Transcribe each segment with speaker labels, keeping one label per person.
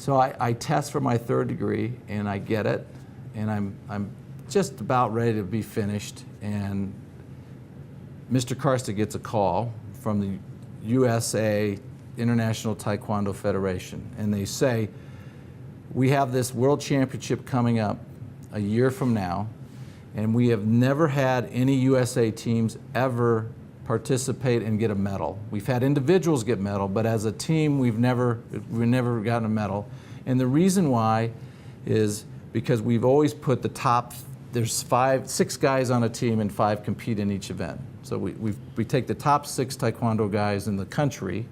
Speaker 1: So I test for my third degree, and I get it, and I'm just about ready to be finished, and Mr. Karsta gets a call from the USA International Taekwondo Federation, and they say, we have this world championship coming up a year from now, and we have never had any USA teams ever participate and get a medal. We've had individuals get medal, but as a team, we've never gotten a medal. And the reason why is because we've always put the top, there's 6 guys on a team and 5 compete in each event. So we take the top 6 Taekwondo guys in the country,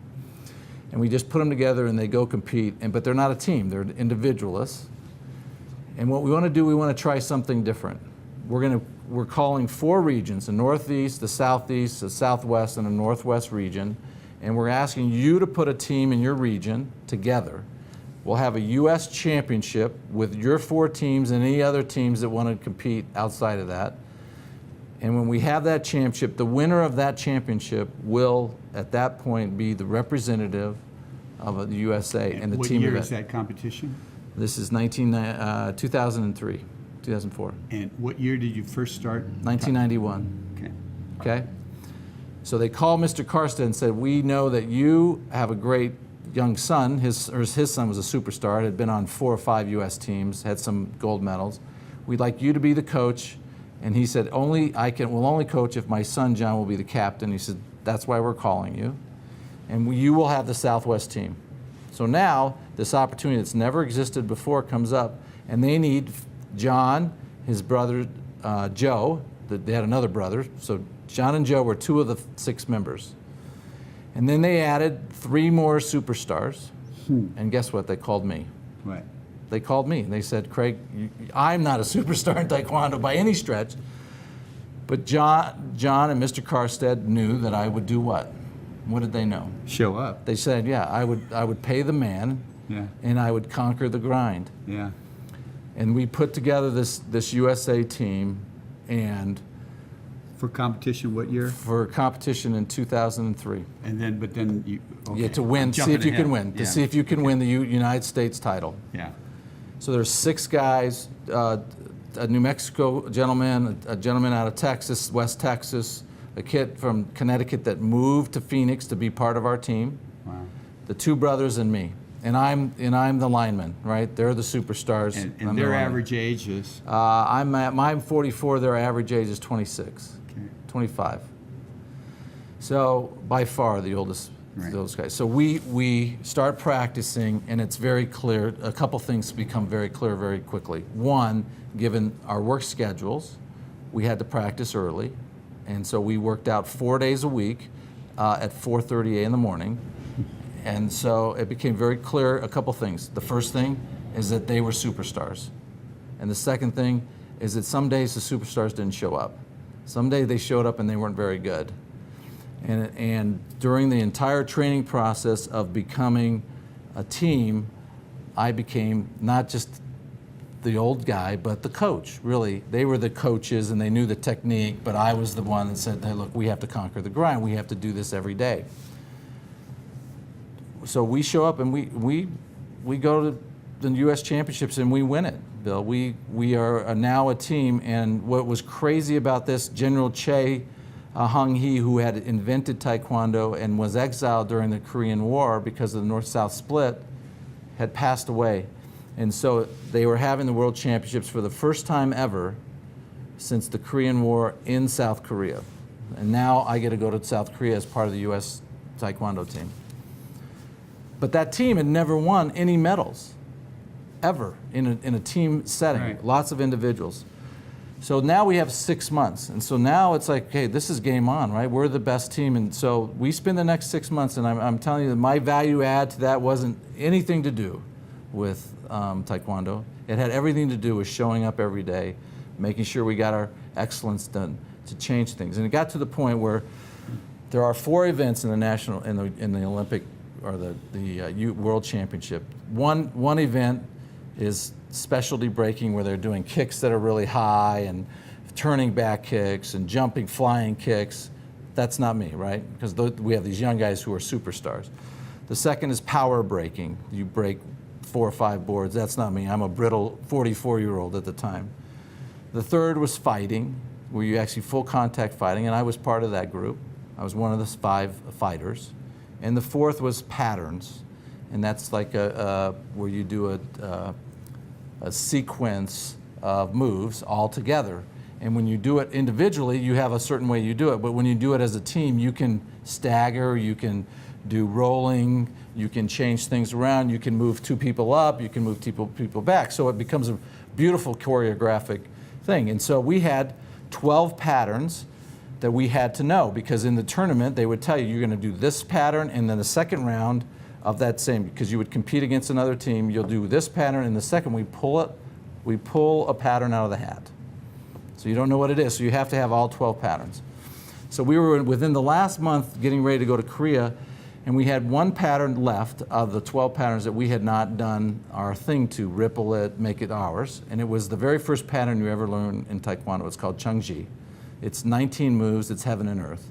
Speaker 1: and we just put them together and they go compete, but they're not a team, they're individualists. And what we want to do, we want to try something different. We're calling 4 regions, the Northeast, the Southeast, the Southwest, and the Northwest region, and we're asking you to put a team in your region together. We'll have a US championship with your 4 teams and any other teams that want to compete outside of that. And when we have that championship, the winner of that championship will, at that point, be the representative of the USA and the team event.
Speaker 2: What year is that competition?
Speaker 1: This is 2003, 2004.
Speaker 2: And what year did you first start?
Speaker 1: 1991.
Speaker 2: Okay.
Speaker 1: Okay? So they called Mr. Karsta and said, we know that you have a great young son. His son was a superstar, had been on 4 or 5 US teams, had some gold medals. We'd like you to be the coach. And he said, we'll only coach if my son John will be the captain. He said, that's why we're calling you. And you will have the Southwest team. So now, this opportunity that's never existed before comes up, and they need John, his brother Joe, they had another brother, so John and Joe were 2 of the 6 members. And then they added 3 more superstars, and guess what? They called me.
Speaker 2: Right.
Speaker 1: They called me and they said, Craig, I'm not a superstar in Taekwondo by any stretch, but John and Mr. Karstead knew that I would do what? What did they know?
Speaker 2: Show up.
Speaker 1: They said, yeah, I would pay the man, and I would conquer the grind.
Speaker 2: Yeah.
Speaker 1: And we put together this USA team, and
Speaker 2: for competition, what year?
Speaker 1: For competition in 2003.
Speaker 2: And then you
Speaker 1: yeah, to win, see if you can win, to see if you can win the United States title.
Speaker 2: Yeah.
Speaker 1: So there's 6 guys, a New Mexico gentleman, a gentleman out of Texas, West Texas, a kid from Connecticut that moved to Phoenix to be part of our team.
Speaker 2: Wow.
Speaker 1: The 2 brothers and me. And I'm the lineman, right? They're the superstars.
Speaker 2: And their average age is?
Speaker 1: I'm 44, their average age is 26, 25. So by far the oldest. Right. Those guys. So we start practicing, and it's very clear. A couple things become very clear very quickly. One, given our work schedules, we had to practice early, and so we worked out 4 days a week at 4:30 in the morning, and so it became very clear a couple things. The first thing is that they were superstars, and the second thing is that some days the superstars didn't show up. Some days they showed up and they weren't very good. And during the entire training process of becoming a team, I became not just the old guy, but the coach, really. They were the coaches and they knew the technique, but I was the one that said, hey, look, we have to conquer the grind. We have to do this every day. So we show up and we go to the U.S. Championships and we win it, Bill. We are now a team, and what was crazy about this, General Che Hung Hee, who had invented Taekwondo and was exiled during the Korean War because of the North-South split, had passed away. And so they were having the World Championships for the first time ever since the Korean War in South Korea. And now I get to go to South Korea as part of the U.S. Taekwondo team. But that team had never won any medals, ever, in a team setting, right. Lots of individuals. So now we have 6 months, and so now it's like, okay, this is game on, right? We're the best team, and so we spend the next 6 months, and I'm telling you that my value add to that wasn't anything to do with Taekwondo. It had everything to do with showing up every day, making sure we got our excellence done to change things. And it got to the point where there are 4 events in the Olympic or the World Championship. One event is specialty breaking, where they're doing kicks that are really high and turning back kicks and jumping, flying kicks. That's not me, right? Because we have these young guys who are superstars. The second is power breaking. You break 4 or 5 boards. That's not me. I'm a brittle 44-year-old at the time. The third was fighting, where you actually full contact fighting, and I was part of that group. I was one of the 5 fighters. And the fourth was patterns, and that's like where you do a sequence of moves all together. And when you do it individually, you have a certain way you do it. But when you do it as a team, you can stagger, you can do rolling, you can change things around, you can move 2 people up, you can move people back. So it becomes a beautiful choreographic thing. And so we had 12 patterns that we had to know, because in the tournament they would tell you you're going to do this pattern, and then the second round of that same, because you would compete against another team, you'll do this pattern, and the second we pull a pattern out of the hat. So you don't know what it is, so you have to have all 12 patterns. So we were within the last month getting ready to go to Korea, and we had 1 pattern left of the 12 patterns that we had not done our thing to ripple it, make it ours. And it was the very first pattern you ever learn in Taekwondo. It's called Chungji. It's 19 moves, it's heaven and earth.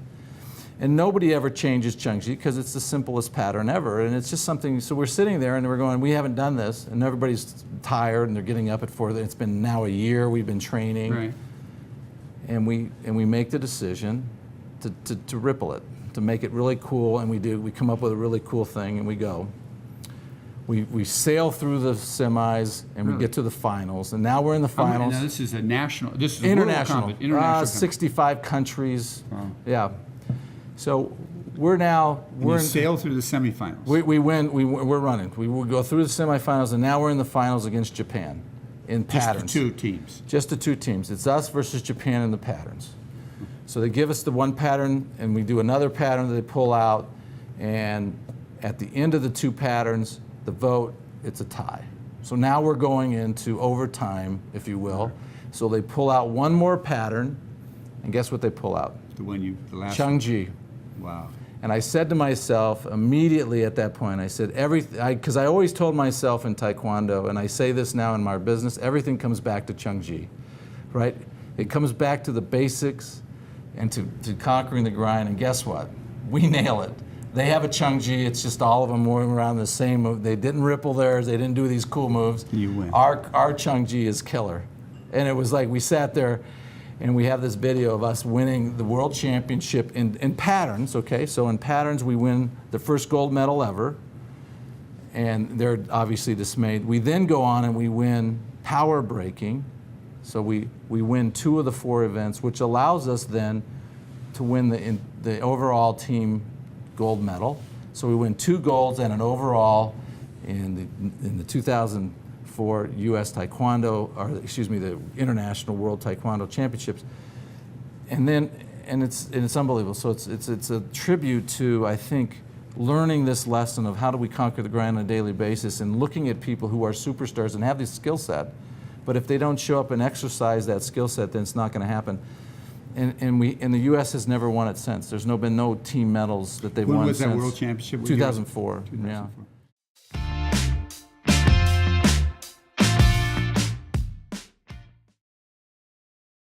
Speaker 1: And nobody ever changes Chungji because it's the simplest pattern ever. And it's just something, so we're sitting there and we're going, we haven't done this. And everybody's tired and they're getting up at 4. It's been now a year, we've been training.
Speaker 2: Right.
Speaker 1: And we make the decision to ripple it, to make it really cool, and we come up with a really cool thing, and we go. We sail through the semis, and we get to the finals, and now we're in the finals.
Speaker 2: Now this is a national, this is a
Speaker 1: International.
Speaker 2: international
Speaker 1: 65 countries.
Speaker 2: Wow.
Speaker 1: Yeah. So we're
Speaker 2: you sail through the semifinals.
Speaker 1: we win. We're running. We go through the semifinals, and now we're in the finals against Japan in patterns.
Speaker 2: Just the 2 teams.
Speaker 1: Just the 2 teams. It's us versus Japan in the patterns. So they give us the 1 pattern, and we do another pattern that they pull out, and at the end of the 2 patterns, the vote, it's a tie. So now we're going into overtime, if you will. So they pull out 1 more pattern, and guess what they pull out?
Speaker 2: The last
Speaker 1: Chungji.
Speaker 2: Wow.
Speaker 1: And I said to myself immediately at that point, I said, because I always told myself in Taekwondo, and I say this now in my business, everything comes back to Chungji, right? It comes back to the basics and to conquering the grind, and guess what? We nail it. They have a Chungji, it's just all of them moving around the same move. They didn't ripple theirs, they didn't do these cool moves.
Speaker 2: You win.
Speaker 1: Our Chungji is killer. And it was like we sat there, and we have this video of us winning the world championship in patterns, okay? So in patterns, we win the first gold medal ever, and they're obviously dismayed. We then go on and we win power breaking. So we win 2 of the 4 events, which allows us then to win the overall team gold medal. So we win 2 golds and an overall in the 2004 U.S. Taekwondo, or excuse me, the International World Taekwondo Championships. And it's unbelievable. So it's a tribute to, I think, learning this lesson of how do we conquer the grind on a daily basis, and looking at people who are superstars and have this skill set. But if they don't show up and exercise that skill set, then it's not going to happen. And the U.S. has never won it since. There's been no team medals that they've won since.
Speaker 2: When was that World Championship?
Speaker 1: 2004.
Speaker 2: 2004.
Speaker 1: Yeah.